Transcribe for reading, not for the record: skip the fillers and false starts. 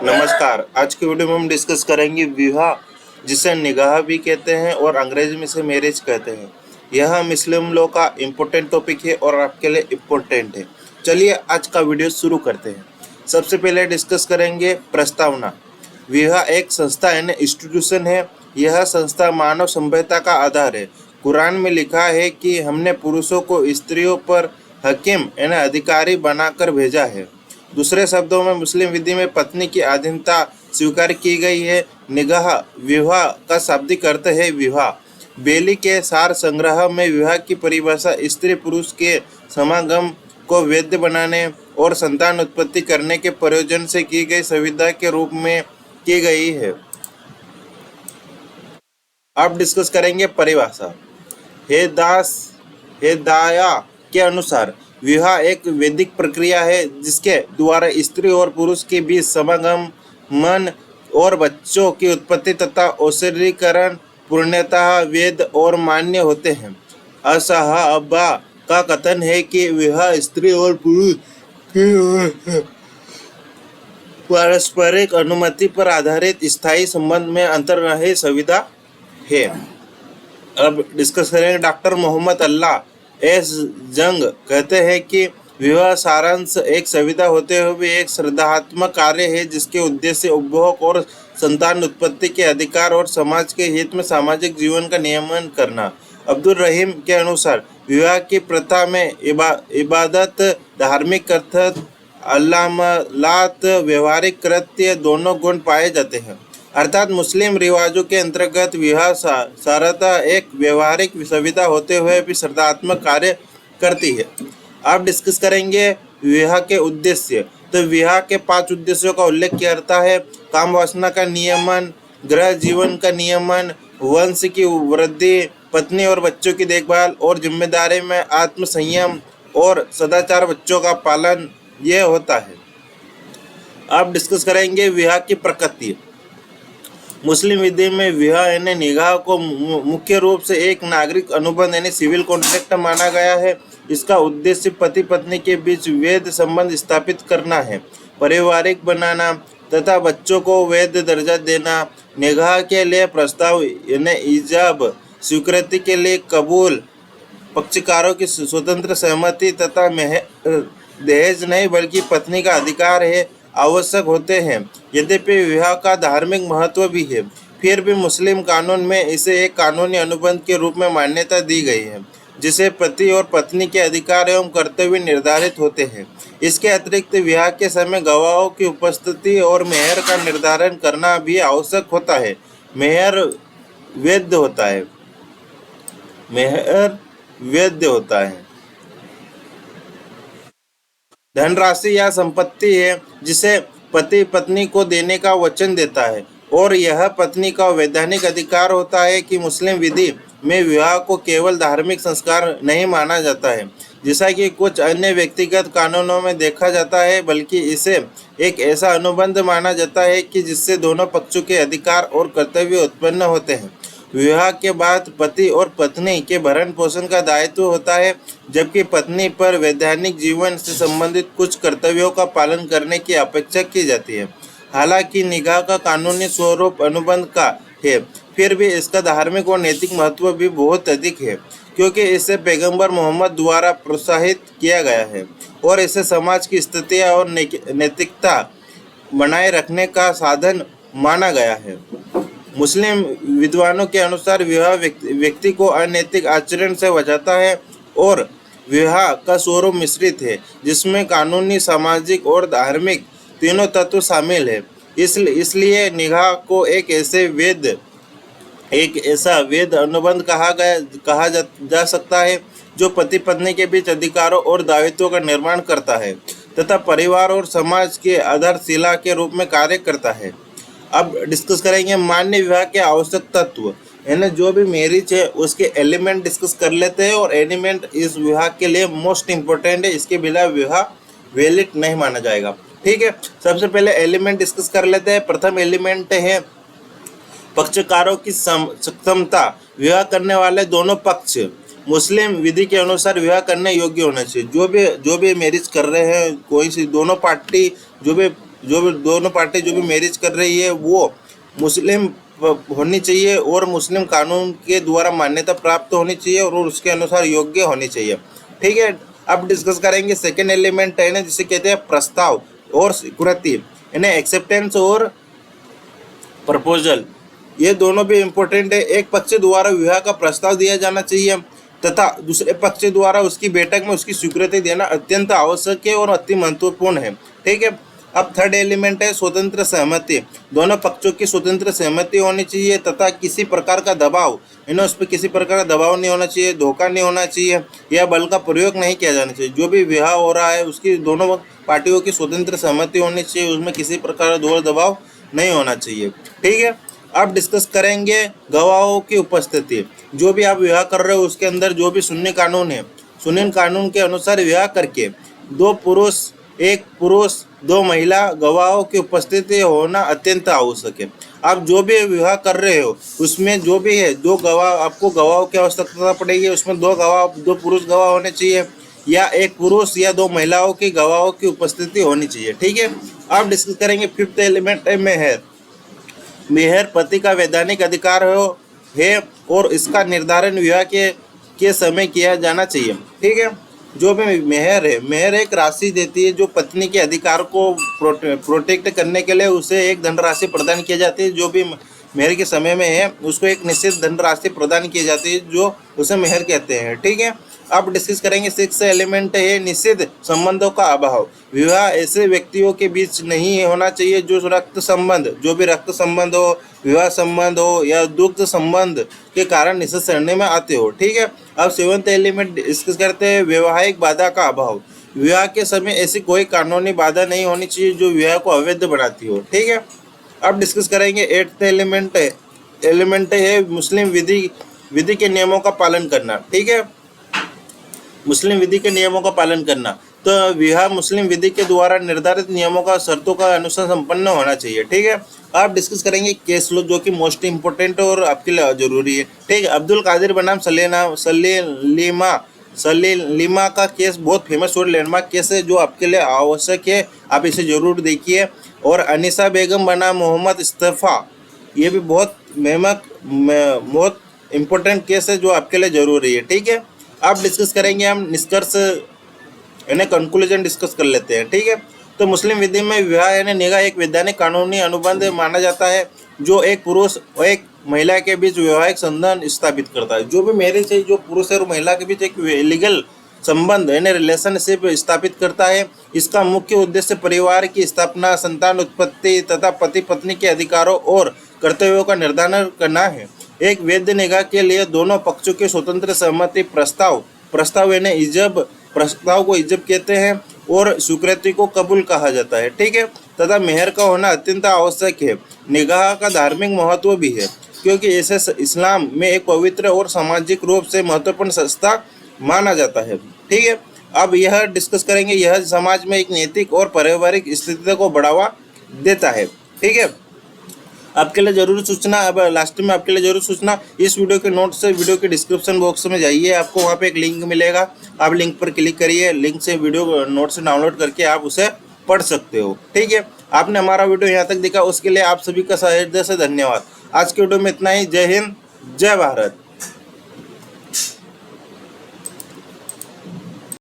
नमस्कार। आज की वीडियो में हम डिस्कस करेंगे विवाह, जिसे निकाह भी कहते हैं और अंग्रेजी में से मैरिज कहते हैं। यह मुस्लिम लोग का इम्पोर्टेंट टॉपिक है और आपके लिए इम्पोर्टेंट है। चलिए आज का वीडियो शुरू करते हैं। सबसे पहले डिस्कस करेंगे प्रस्तावना। विवाह एक संस्था यानी इंस्टीट्यूशन है। यह संस्था मानव सभ्यता का आधार है। कुरान में लिखा है कि हमने पुरुषों को स्त्रियों पर हकीम यानी अधिकारी बनाकर भेजा है। दूसरे शब्दों में मुस्लिम विधि में पत्नी की अधीनता स्वीकार की गई है। निगाह विवाह का शाब्दिक अर्थ है विवाह। बेली के सार संग्रह में विवाह की परिभाषा स्त्री पुरुष के समागम को वैध बनाने और संतान उत्पत्ति करने के प्रयोजन से की गई सुविधा के रूप में की गई है। अब डिस्कस करेंगे परिभाषा। हेदाया के अनुसार विवाह एक वैदिक प्रक्रिया है जिसके द्वारा स्त्री और पुरुष के बीच समागम, मन और बच्चों की उत्पत्ति तथा औषधीकरण पूर्णतः वैध और मान्य होते हैं। असहाबा का कथन है कि विवाह स्त्री और पुरुष की पारस्परिक अनुमति पर आधारित स्थायी संबंध में अंतर्निहित सुविधा है। अब डिस्कस करेंगे। डॉक्टर मोहम्मद अल्लाह एस जंग कहते हैं कि विवाह सारांश एक सुविधा होते हुए एक श्रद्धात्मक कार्य है जिसके उद्देश्य उपभोग और संतान उत्पत्ति के अधिकार और समाज के हित में सामाजिक जीवन का नियमन करना। अब्दुल रहीम के अनुसार विवाह की प्रथा में इबादत, धार्मिक कर्तव्य, अल्लामलात, व्यवहारिक कृत्य दोनों गुण पाए जाते हैं। अर्थात मुस्लिम रिवाजों के अंतर्गत विवाह सारता एक व्यवहारिक सुविधा होते हुए भी श्रद्धात्मक कार्य करती है। अब डिस्कस करेंगे विवाह के उद्देश्य। तो विवाह के 5 उद्देश्यों का उल्लेख किया जाता है। काम वासना का नियमन, गृह जीवन का नियमन, वंश की वृद्धि, पत्नी और बच्चों की देखभाल और जिम्मेदारी में आत्मसंयम और सदाचार, बच्चों का पालन यह होता है। अब डिस्कस करेंगे विवाह की प्रकृति। मुस्लिम विधि में विवाह यानी निकाह को मुख्य रूप से एक नागरिक अनुबंध यानी सिविल कॉन्ट्रैक्ट माना गया है। इसका उद्देश्य पति पत्नी के बीच वैध संबंध स्थापित करना है, पारिवारिक बनाना तथा बच्चों को वैध दर्जा देना। निकाह के लिए प्रस्ताव यानी ईजाब स्वीकृति के लिए कबूल, पक्षकारों की स्वतंत्र सहमति तथा दहेज नहीं बल्कि पत्नी का अधिकार है आवश्यक होते हैं। यद्यपि विवाह का धार्मिक महत्व भी है, फिर भी मुस्लिम कानून में इसे एक कानूनी अनुबंध के रूप में मान्यता दी गई है जिसे पति और पत्नी के अधिकार एवं कर्तव्य निर्धारित होते हैं। इसके अतिरिक्त विवाह के समय गवाहों की उपस्थिति और मेहर का निर्धारण करना भी आवश्यक होता है। मेहर वैध होता है। धनराशि या संपत्ति है जिसे पति पत्नी को देने का वचन देता है और यह पत्नी का वैधानिक अधिकार होता है कि मुस्लिम विधि में विवाह को केवल धार्मिक संस्कार नहीं माना जाता है जैसा कि कुछ अन्य व्यक्तिगत कानूनों में देखा जाता है, बल्कि इसे एक ऐसा अनुबंध माना जाता है कि जिससे दोनों पक्षों के अधिकार और कर्तव्य उत्पन्न होते हैं। विवाह के बाद पति और पत्नी के भरण पोषण का दायित्व होता है, जबकि पत्नी पर वैधानिक जीवन से संबंधित कुछ कर्तव्यों का पालन करने की अपेक्षा की जाती है। हालांकि निकाह का कानूनी स्वरूप अनुबंध का है, फिर भी इसका धार्मिक और नैतिक महत्व भी बहुत अधिक है क्योंकि इसे पैगंबर मोहम्मद द्वारा प्रोत्साहित किया गया है और इसे समाज की स्थितियाँ और नैतिकता बनाए रखने का साधन माना गया है। मुस्लिम विद्वानों के अनुसार विवाह व्यक्ति को अनैतिक आचरण से बचाता है और विवाह का स्वरूप मिश्रित है जिसमें कानूनी, सामाजिक और धार्मिक तीनों तत्व शामिल है। इसलिए निकाह को एक ऐसा वैध अनुबंध कहा जा सकता है जो पति पत्नी के बीच अधिकारों और दायित्वों का निर्माण करता है तथा परिवार और समाज के आधारशिला के रूप में कार्य करता है। अब डिस्कस करेंगे मान्य विवाह के आवश्यक तत्व यानी जो भी मैरिज है उसके एलिमेंट डिस्कस कर लेते हैं और एलिमेंट इस विवाह के लिए मोस्ट इम्पोर्टेंट है। इसके बिना विवाह वैलिड नहीं माना जाएगा। ठीक है, सबसे पहले एलिमेंट डिस्कस कर लेते हैं। प्रथम एलिमेंट है पक्षकारों की सक्षमता। विवाह करने वाले दोनों पक्ष मुस्लिम विधि के अनुसार विवाह करने योग्य होना चाहिए। जो भी मैरिज कर रहे हैं, कोई सी दोनों पार्टी जो भी मैरिज कर रही है वो मुस्लिम होनी चाहिए और मुस्लिम कानून के द्वारा मान्यता प्राप्त होनी चाहिए और उसके अनुसार योग्य होनी चाहिए। ठीक है, अब डिस्कस करेंगे सेकेंड एलिमेंट है ना, जिसे कहते हैं प्रस्ताव और स्वीकृति, यानी एक्सेप्टेंस और प्रपोजल। ये दोनों भी इम्पोर्टेंट है। एक पक्ष द्वारा विवाह का प्रस्ताव दिया जाना चाहिए तथा दूसरे पक्ष द्वारा उसकी बैठक में उसकी स्वीकृति देना अत्यंत आवश्यक है और अति महत्वपूर्ण है। ठीक है, अब थर्ड एलिमेंट है स्वतंत्र सहमति। दोनों पक्षों की स्वतंत्र सहमति होनी चाहिए तथा किसी प्रकार का दबाव, इन्हें उस पर किसी प्रकार का दबाव नहीं होना चाहिए, धोखा नहीं होना चाहिए या बल का प्रयोग नहीं किया जाना चाहिए। जो भी विवाह हो रहा है उसकी दोनों पार्टियों की स्वतंत्र सहमति होनी चाहिए, उसमें किसी प्रकार का जोर दबाव नहीं होना चाहिए। ठीक है, अब डिस्कस करेंगे गवाहों की उपस्थिति। जो भी आप विवाह कर रहे हो उसके अंदर जो भी सुन्नी कानून है, सुन्नी कानून के अनुसार विवाह करके एक पुरुष 2 महिला गवाहों की उपस्थिति होना अत्यंत आवश्यक है। आप जो भी विवाह कर रहे हो उसमें जो भी है 2 गवाह, आपको गवाहों की आवश्यकता पड़ेगी। उसमें 2 पुरुष गवाह होने चाहिए या 1 पुरुष या 2 महिलाओं की गवाहों की उपस्थिति होनी चाहिए। ठीक है, अब डिस्कस करेंगे फिफ्थ एलिमेंट है मेहर। मेहर पति का वैधानिक अधिकार है और इसका निर्धारण विवाह के समय किया जाना चाहिए। ठीक है, जो भी मेहर है, मेहर एक राशि देती है जो पत्नी के अधिकार को प्रोटेक्ट करने के लिए उसे एक धनराशि प्रदान की जाती है। जो भी मेहर के समय में है उसको एक निश्चित धनराशि प्रदान की जाती है जो उसे मेहर कहते हैं। ठीक है, अब डिस्कस करेंगे सिक्स एलिमेंट है निषिद्ध संबंधों का अभाव। विवाह ऐसे व्यक्तियों के बीच नहीं होना चाहिए जो रक्त संबंध हो, विवाह संबंध हो या दुग्ध संबंध के निषिद्ध श्रेणी में आते हो। ठीक है, अब सेवंथ एलिमेंट डिस्कस करते हैं वैवाहिक बाधा का अभाव। विवाह के समय ऐसी कोई कानूनी बाधा नहीं होनी चाहिए जो विवाह को अवैध बनाती हो। ठीक है, अब डिस्कस करेंगे एट्थ एलिमेंट है मुस्लिम विधि के नियमों का पालन करना। ठीक है, मुस्लिम विधि के नियमों का पालन करना, तो विवाह मुस्लिम विधि के द्वारा निर्धारित नियमों का शर्तों का अनुसार संपन्न होना चाहिए। ठीक है, आप डिस्कस करेंगे केस लो जो कि मोस्ट इंपोर्टेंट और आपके लिए जरूरी है। ठीक है, अब्दुल कादिर बनाम सलीमा का केस बहुत फेमस और लैंडमार्क केस है जो आपके लिए आवश्यक है, आप इसे जरूर देखिए। और अनीसा बेगम बनाम मोहम्मद इस्तफा, ये भी बहुत इम्पोर्टेंट केस है जो आपके लिए जरूरी है। ठीक है, अब डिस्कस करेंगे हम निष्कर्ष यानी कंक्लूजन डिस्कस कर लेते हैं। ठीक है, तो मुस्लिम विधि में विवाह यानी निकाह एक वैधानिक कानूनी अनुबंध माना जाता है जो एक पुरुष और एक महिला के बीच वैवाहिक संबंध स्थापित करता है। जो भी मैरिज है जो पुरुष और महिला के बीच एक लीगल संबंध यानी रिलेशनशिप स्थापित करता है। इसका मुख्य उद्देश्य परिवार की स्थापना, संतान उत्पत्ति तथा पति पत्नी के अधिकारों और कर्तव्यों का निर्धारण करना है। एक वैध निकाह के लिए दोनों पक्षों की स्वतंत्र सहमति, प्रस्ताव यानी इजब, प्रस्ताव को इजब कहते हैं और स्वीकृति को कबूल कहा जाता है। ठीक है, तथा मेहर का होना अत्यंत आवश्यक है। निकाह का धार्मिक महत्व भी है क्योंकि इसे इस्लाम में एक पवित्र और सामाजिक रूप से महत्वपूर्ण संस्था माना जाता है। ठीक है, अब यह डिस्कस करेंगे, यह समाज में एक नैतिक और पारिवारिक स्थिति को बढ़ावा देता है। ठीक है, आपके लिए जरूर सूचना, अब लास्ट में आपके लिए जरूर सूचना, इस वीडियो के नोट से वीडियो के डिस्क्रिप्शन बॉक्स में जाइए, आपको वहाँ पे एक लिंक मिलेगा, आप लिंक पर क्लिक करिए, लिंक से वीडियो नोट से डाउनलोड करके आप उसे पढ़ सकते हो। ठीक है, आपने हमारा वीडियो यहाँ तक देखा उसके लिए आप सभी का हृदय से धन्यवाद। आज के वीडियो में इतना ही। जय हिंद, जय भारत।